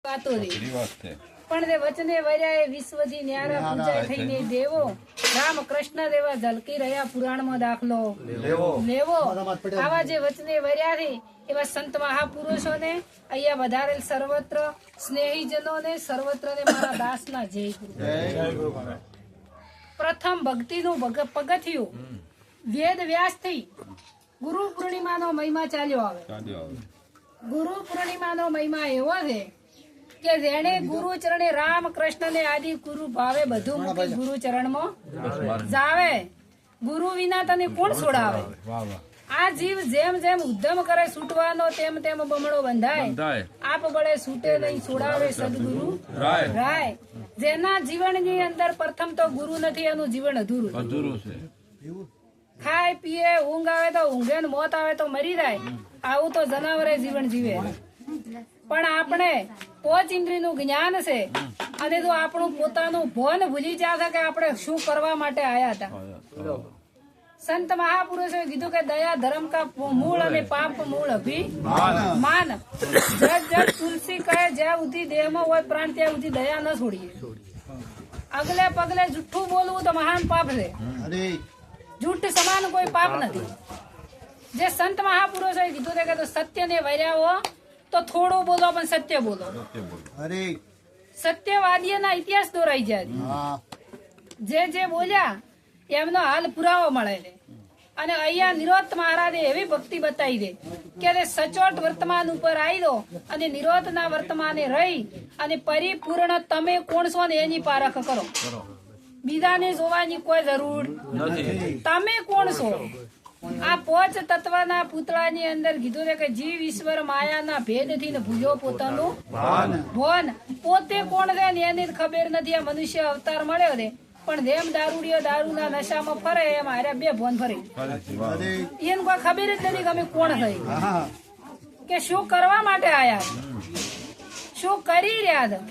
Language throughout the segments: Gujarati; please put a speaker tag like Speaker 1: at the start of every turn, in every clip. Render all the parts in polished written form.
Speaker 1: પણ તે વચને વર્યાએ વિશ્વથી ન્યારા પૂજાય થઈને દેવો રામ કૃષ્ણ દેવા ઝલકી રહ્યા પુરાણમાં દાખલો લેવો આવા જે વચને વર્યા છે એવા સંત મહાપુરુષોને અહીંયા વધારેલ સર્વત્ર સ્નેહીજનોને સર્વત્ર ને મારા દાસના જય ગુરુ। પ્રથમ ભક્તિનું પગથિયું વેદ વ્યાસથી ગુરુ પૂર્ણિમાનો મહિમા ચાલ્યો આવે। ગુરુ પૂર્ણિમાનો મહિમા એવો છે કે જેને ગુરુ ચરણે રામ કૃષ્ણ ને આદિ ગુરુ ભાવે બધું મૂકી ગુરુ ચરણમાં જાવે। ગુરુ વિના તને કોણ છોડાવે? આ જીવ જેમ જેમ ઉદ્યમ કરે છૂટવાનો તેમ તેમ બમણો બંધાય। આપ બળે છૂટે નહીં છોડાવે સદગુરુ રાય। જેના જીવનની અંદર પ્રથમ તો ગુરુ નથી એનું જીવન અધૂરું છે। ખાય પીએ ઊંઘ આવે તો ઊંઘે ને મોત આવે તો મરી જાય, આવું તો જનાવરે જીવન જીવે। પણ આપણે પોચ ઇન્દ્રિયનું જ્ઞાન છે અને તો આપણું પોતાનું ભોન ભૂલી જાય કે આપણે શું કરવા માટે આયા હતા। સંત મહાપુરુષોએ કીધું કે દયા ધર્મ કા મૂળ અને પાપ મૂળ અભિમાન। જગ જગ તુલસી કહે જ્યાં સુધી દેહમાં હોય પ્રાણ ત્યાં સુધી દયા ન છોડીએ। અગલે પગલે જુઠ્ઠું બોલવું તો મહાન પાપ છે, જૂઠ સમાન કોઈ પાપ નથી। જે સંત મહાપુરુષોએ કીધું છે કે તો સત્ય ને વર્યાવો તો થોડું બોલો પણ સત્ય બોલો। સત્યવાદીઓના ઇતિહાસ દોરાઈ જાય, જે બોલ્યા એમનો હાલ પુરાવો મળે છે। અને અહીંયા નિરોધ મહારાજે એવી ભક્તિ બતાવી દે કે સચોટ વર્તમાન ઉપર આવી દો અને નિરોધના વર્તમાને રહી અને પરિપૂર્ણ તમે કોણ છો ને એની પારખ કરો। બીજાને જોવાની કોઈ જરૂર નથી, તમે કોણ છો? આ પોચ તત્વના પૂતળાની અંદર કીધું છે કે જીવ ઈશ્વર માયાના ભેદથી ને ભૂલ્યો પોતાનું ભોન। પોતે કોણ છે ને એની ખબર નથી। આ મનુષ્ય અવતાર મળ્યો છે પણ જેમ દારૂડિયો દારૂના નશામાં ફરે એમ હારે બે ભોન ફરે, એને કોઈ ખબર જ નથી કે અમે કોણ થઈ, કે શું કરવા માટે આયા, શું કરી રહ્યા હતા।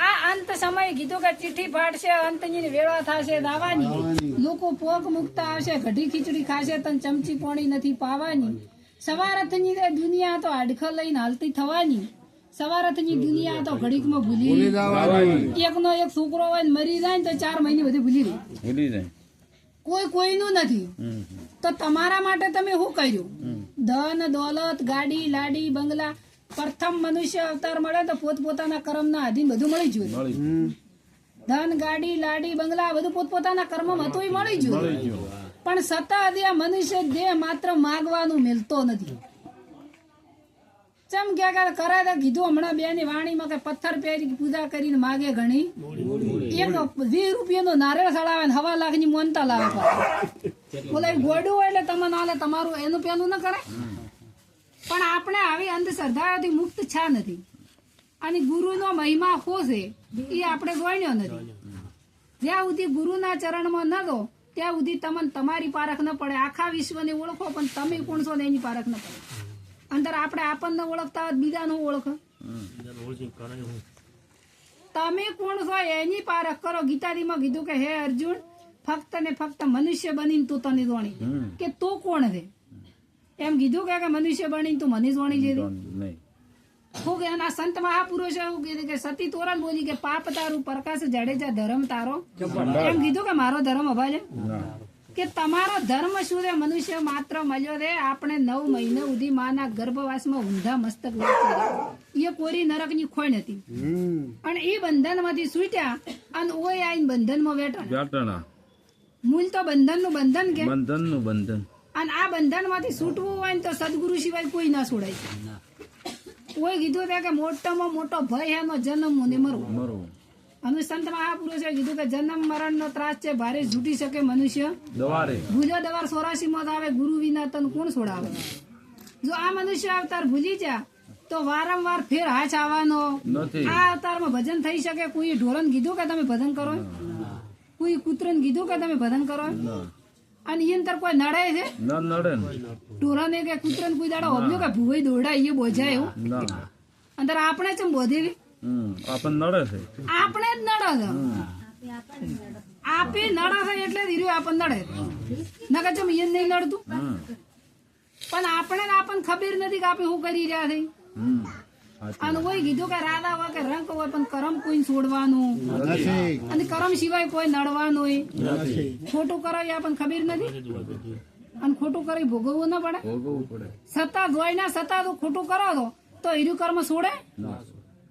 Speaker 1: આ અંત સમય કીધું કે ચીઠી ફાટશે, અંતની વેળા થશે નાવાની, લોકો પોક મુકતા આવશે, ઘડી ખીચડી ખાશે તન ચમચી પોણી નથી પાવાની। સવારથની દુનિયા તો હાડખર લઈને હાલતી થવાની, સવારથની દુનિયા તો ઘડીકમાં ભૂલી જવાની। એકનો એક છોકરો હોય ને મરી જાય ને તો 4 મહિને બધું ભૂલી જાય, કોઈ કોઈનું નથી। તો તમારા માટે તમે શું કર્યું? ધન દોલત ગાડી લાડી બંગલા, પ્રથમ મનુષ્ય અવતાર મળે તો પોતપોતાના કર્મના આધીન બધું મળી ગયું। ધન ગાડી લાડી બંગલા બધું પોતપોતાના કર્મમાં હતું મળી ગયું, પણ સતા આ મનુષ્ય દેહ માત્ર માગવાનું મિલતો નથી। ચમ ક્યાં કરે તો કીધું હમણાં બેની વાણીમાં કે પથ્થર પહેરી પૂજા કરીને માગે ઘણી, એક 20 રૂપિયાનો નારિયેળ સડાવે ને 1.25 લાખની મોનતા લાવે, બોલે ગોડું હોય એટલે તમે ના લે, તમારું એનું પેલું ન કરે। પણ આપણે આવી અંધશ્રદ્ધાઓથી મુક્ત છા નથી, અને ગુરુનો મહિમા શું છે એ આપણે ગણ્યો નથી। જ્યાં સુધી ગુરુના ચરણમાં ન દો ત્યાં સુધી તમને તમારી પારખ ન પડે। આખા વિશ્વને ઓળખો પણ તમે કોણ છો ને એની પારખ ન પડે। અંદર આપણે આપણને ઓળખતા હોય બીજાનું ઓળખ, તમે કોણ છો એની પારખ કરો। ગીતાજીમાં કીધું કે હે અર્જુન ફક્ત ને ફક્ત મનુષ્ય બનીને તું તને જોણી કે તું કોણ છે, એમ કીધું કે મનુષ્ય બનીને તું મને જોણી જઈ શું કે આ સંત મહાપુરુષો એવું કીધું કે સતી તોરણ બોલી કે પાપ તારું પ્રકાશ જાડેજા ધર્મ તારો, એમ કીધું કે મારો ધર્મ અભાજે કે તમારો ધર્મ શું છે? મનુષ્ય માત્ર મળ્યો રે આપણે 9 મહિના સુધી માના ગર્ભવાસમાં ઊંધા મસ્તક એ કોરી નરકની ખોઈ નથી, અને એ બંધન માંથી છૂટ્યા અને ઓય આઈને બંધનમાં બેઠા। મૂળ તો બંધન નું બંધન કે બંધન, અને આ બંધન માંથી છૂટવું હોય ને તો સદગુરુ સિવાય કોઈ ના છોડાય। કોઈ કીધું કે મોટામાં મોટો ભય એનો જન્મ ને મરવું, અને સંત મહાપુરુષે કીધું કે જન્મ મરણ નો ત્રાસ છે ભારે છૂટી શકે મનુષ્ય ભૂલ્યો દવાર 84 મોત આવે, ગુરુ વિના તને કોણ છોડાવે? જો આ મનુષ્ય અવતાર ભૂલી જા તો વારંવાર ફેર હાચ આવવાનો। આ અવતારમાં ભજન થઈ શકે? કોઈ ઢોરણ કીધું કે તમે ભજન કરો, કોઈ કૂતરને કીધું કે તમે ભજન કરો, અને એ અંતર કોઈ નડે છે? ઢોરને કે કૂતરને કોઈ દાડો હોબ્યો કે ભૂવાઈ દોડાય એ બોજાય એવું અંદર આપણે ચમ બોધેવી આપણે જ નડે છે, આપે નડે છે એટલે ધીરે આપણને નડે, નકર ચમ એ નહીં નડતું। પણ આપણને ખબર નથી કે આપણે શું કરી રહ્યા છે। અને કોઈ કીધું કે રાધા હોય કે રંગ હોય પણ કરમ કોઈ છોડવાનું અને કરમ સિવાય કોઈ નડવાનું ખોટું કરો એ આપણને ખબર નથી અને ખોટું કરી ભોગવવું ના પડે સત્તા જોઈ ના સત્તા તો ખોટું કરો તો એનું કર્મ છોડે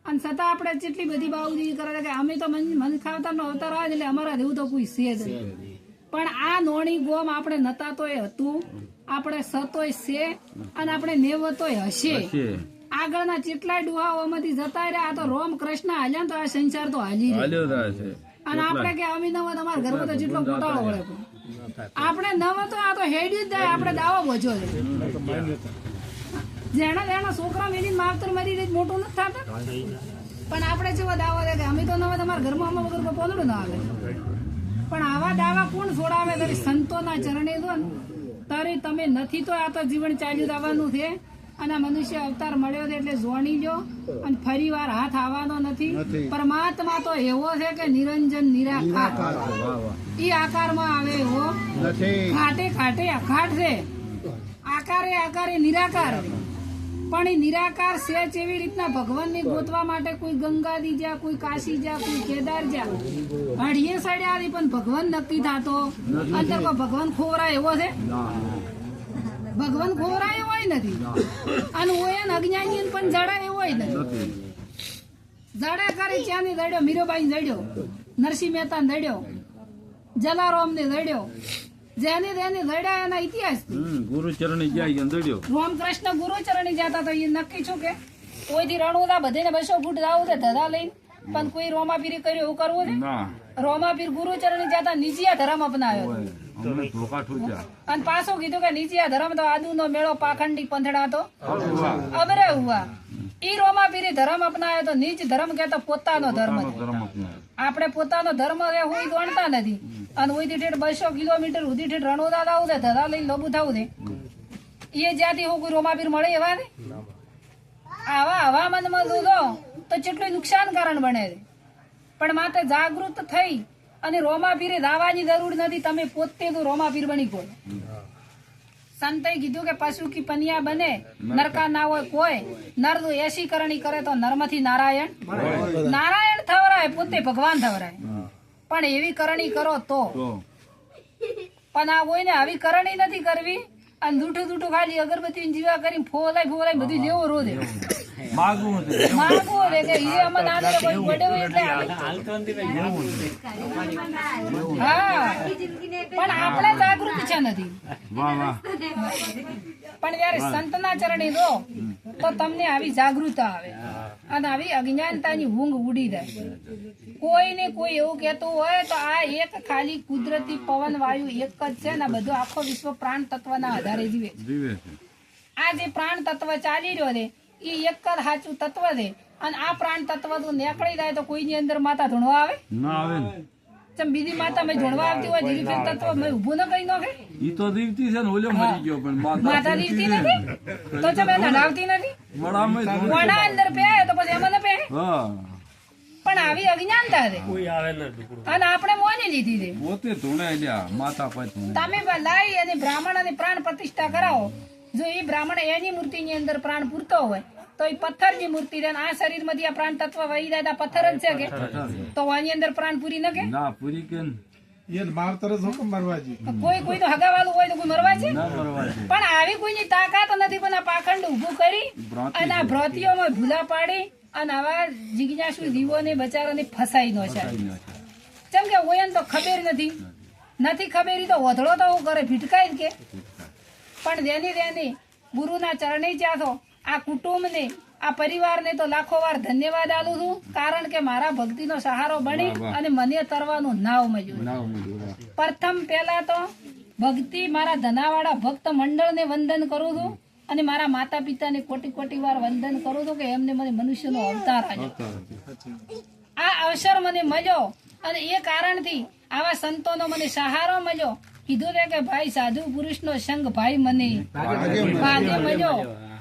Speaker 1: અને છતાં આપણે જેટલી બધી બાઉજી કરે કે અમે તો મન ખાવતા નો અવતાર આવે એટલે અમારા જેવું તો કોઈ છે જ પણ આ નોણી ગોમ આપણે નતા તોય હતું આપણે સતોય છે અને આપણે નેવતોય હશે આગળના જેટલા ડુહાઓમાંથી જતા રહ્યા આ તો રોમ કૃષ્ણ હાલ્યા તો આ સંસાર તો હાલી અને આપણે કે અમે નવ તમારા ઘરમાં તો જેટલો ગોટાળો વળે આપણે નવ તો આ તો હેડ્યું જ જાય આપણે દાવો બોજો છે જેના છોકરા મેલી માવતર મરી રહી મોટું નથી થતા પણ આપણે જેવો દાવો દે કે અમે તો નવા તમારા ઘરમાં અમે વગર પોલડું ના આવે પણ આવા દાવા કોણ છોડાવે તારી સંતોના ચરણે દો ને તારે તમે નથી તો આ તો જીવન ચાલ્યું આવવાનું છે અને મનુષ્ય અવતાર મળ્યો છે એટલે જોણી લો અને ફરી વાર હાથ આવવાનો નથી પરમાત્મા તો એવો છે કે નિરંજન નિરાકાર ઈ આકારમાં આવે એવો ખાટે ખાટે અખાટ છે આકારે આકારે નિરાકાર પણ એ નિરાકાર છે એવી રીતના ભગવાનને ગોતવા માટે કોઈ ગંગાજી જા કોઈ કાશી જા કોઈ કેદાર જા હળીએ સડ્યા પણ ભગવાન નક્કી થતો અંદર કોઈ ભગવાન ખોવરા એવો છે ભગવાન ખોવરા એવો નથી અને ઓય અજ્ઞાની પણ જડા એવો નથી જડે કરી ચાની દડ્યો મીરાબાઈ દડ્યો નરસિંહ મહેતા દડ્યો જલારામ ને દડ્યો જેને તેને દડ્યા એના ઇતિહાસ
Speaker 2: ગુરુચરણી જાય દડ્યો
Speaker 1: રામકૃષ્ણ ગુરુચરણી જતા તો એ નક્કી છું કે કોઈથી રણુદા બધે 200 ફૂટ જાવું છે ધધા લઈને પણ કોઈ રોમાપીરી કર્યું એવું કરવું છે રોમાપીર ગુરુચરણી જતા નીચિયા ધર્મ અપનાવ્યો અને પાછો કીધું કે નીચિયા ધર્મ તો આદુ નો મેળો પાખંડી પંથડા તો અબરે હુઆ ઈ રોમાપીરી ધર્મ અપનાવ્યો તો નીચ ધર્મ કેતો પોતાનો ધર્મ આપણે પોતાનો ધર્મ હોય ગણતા નથી અને ઓઈથી ઠેઠ 200 કિલોમીટર સુધી ઠેઠ રણોદા આવું છે ધધા લઈને લોબુ થવું છે એ જ્યાંથી હું કોઈ રોમાપીર મળે એવા ને આવા હવામાનમાં દો તો કેટલું નુકસાનકારણ બને છે પણ માત્ર જાગૃત થઈ અને રોમાપીરે દાવાની જરૂર નથી તમે પોતે તો રોમાપીર બની ગયો સંતે કીધું કે પશુ કી પનિયા બને નરકા ના હોય કોઈ નર તો એસી કરણી કરે તો નરમાંથી નારાયણ નારાયણ થવરાય પોતે ભગવાન થવરાય પણ એવી કરણી કરો તો પણ આ કોઈને આવી કરણી નથી કરવી અને દૂઠું દૂઠું ખાલી અગરબત્તી જીવા કરીને ફોલાઈ બધું લેવો રોજ માગવું છે કે એ અમને આને કોઈ ગોડ્યો એટલે હા પણ આપણે જાગૃત છે નથી પણ જયારે સંતના ચરણે દો તો તમને આવી જાગૃતતા આવે અને આવી અજ્ઞાનતાની ઊંઘ ઉડી જાય કોઈને કોઈ એવું કહેતું હોય તો આ એક ખાલી કુદરતી પવન વાયુ એક જ છે ને બધું આખો વિશ્વ પ્રાણ તત્વના આધારે જીવે છે આ જે પ્રાણ તત્વ ચાલી રહ્યો છે એ એક જ સાચું તત્વ છે અને આ પ્રાણ તત્વ તો નીકળી જાય તો કોઈની અંદર માતા ધૂણવા આવે ના આવે ચમ બીજી માતા મેં ધૂણવા આવતી હોય જીવી ફેર તત્વ મેં ઊભું ન કરી નાખે
Speaker 2: ઈ તો દીવતી છે ને ઓલો મરી ગયો પણ
Speaker 1: માતા દીવતી નથી તો ચમ એને નડાવતી નથી વડા અંદર પે તો પછી એમાં ન પે પણ આવી અજ્ઞાનતા છે અને આપણે મોની લીધી છે
Speaker 2: પોતે ધૂણાય માતા પછી
Speaker 1: તમે લાઈ અને બ્રાહ્મણ અને પ્રાણ પ્રતિષ્ઠા કરાવો જો એ બ્રાહ્મણ એની મૂર્તિની અંદર પ્રાણ પૂરતો હોય તો એ પથ્થરની મૂર્તિ છે આ શરીરમાંથી આ પ્રાણ તત્વ વહી જાય પથ્થર જ છે કે તો આની અંદર પ્રાણ પૂરી ન કે
Speaker 2: ના પૂરી કે
Speaker 1: કોઈ તો હગાવાળું હોય તો કોઈ મરવા છે પણ આવી કોઈની તાકાત નથી પણ આ પાખંડ ઉભું કરી અને આ ભ્રતિઓમાં ભૂલા પાડી અને આવા જિજ્ઞાસુ જીવોને બચારાને ફસાઈ નો છે કેમ કે ઓયન તો ખબર નથી ખબર તો વધડો તો હું કરે ભીટકાઈ કે પણ જેની ગુરુના ચરણે જાતો આ કુટુંબને આ પરિવારને તો લાખો વાર ધન્યવાદ આલું છું કારણ કે મારા ભક્તિનો સહારો બની અને મને તરવાનું નાવ મળ્યું પ્રથમ પહેલા તો ભક્તિ મારા ધનાવાળા ભક્ત મંડળને વંદન કરું છું અને મારા માતા પિતાને કોટી વાર વંદન કરું છું કે એમને મને મનુષ્યનો અવતાર આપ્યો આ અવસર મને મળ્યો અને એ કારણથી આવા સંતોનો મને સહારો મળ્યો કીધું કે ભાઈ સાધુ પુરુષનો સંગ ભાઈ મને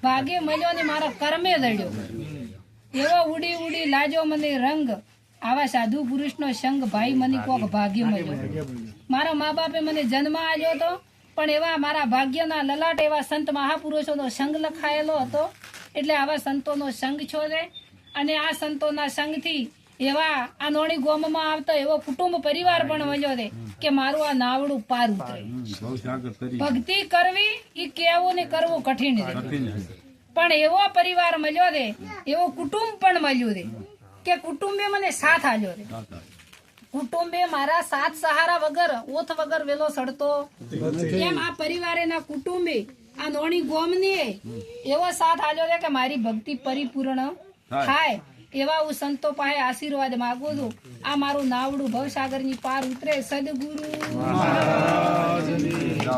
Speaker 1: ભાગે મળ્યો ને મારા કર્મે દડ્યો એવો ઉડી લાજો મને રંગ આવા સાધુ પુરુષનો સંગ ભાઈ મને કોક ભાગ્ય મળ્યો મારા મા બાપે મને જન્મ આપ્યો હતો પણ એવા મારા ભાગ્યના લલાટ એવા સંત મહાપુરુષોનો સંગ લખાયેલો હતો એટલે આવા સંતોનો સંગ છો છે અને આ સંતોના સંગથી એવા આ નોણી ગોમમાં આવતો એવો કુટુંબ પરિવાર પણ મળ્યો છે કે મારું આ નાવડું પાર ઉતરે.
Speaker 2: ભવસાગર કરી
Speaker 1: ભક્તિ કરવી એ કેવું ને કરવું કઠિન છે,
Speaker 2: કઠિન છે.
Speaker 1: પણ એવો પરિવાર મળ્યો છે, એવો કુટુંબ પણ મળ્યું છે કે કુટુંબે મને સાથ આલ્યો છે.
Speaker 2: દાતા.
Speaker 1: કુટુંબે મારા સાથ સહારા વગર ઓથ વગર વેલો સડતો એમ આ પરિવારેના કુટુંબે આ નોણી ગોમને એવો સાથ આલ્યો છે કે મારી ભક્તિ પરિપૂર્ણ થાય. એવા હું સંતો પાસે આશીર્વાદ માંગુ છું. આ મારું નાવડું ભવસાગરની પાર ઉતરે. સદગુરુ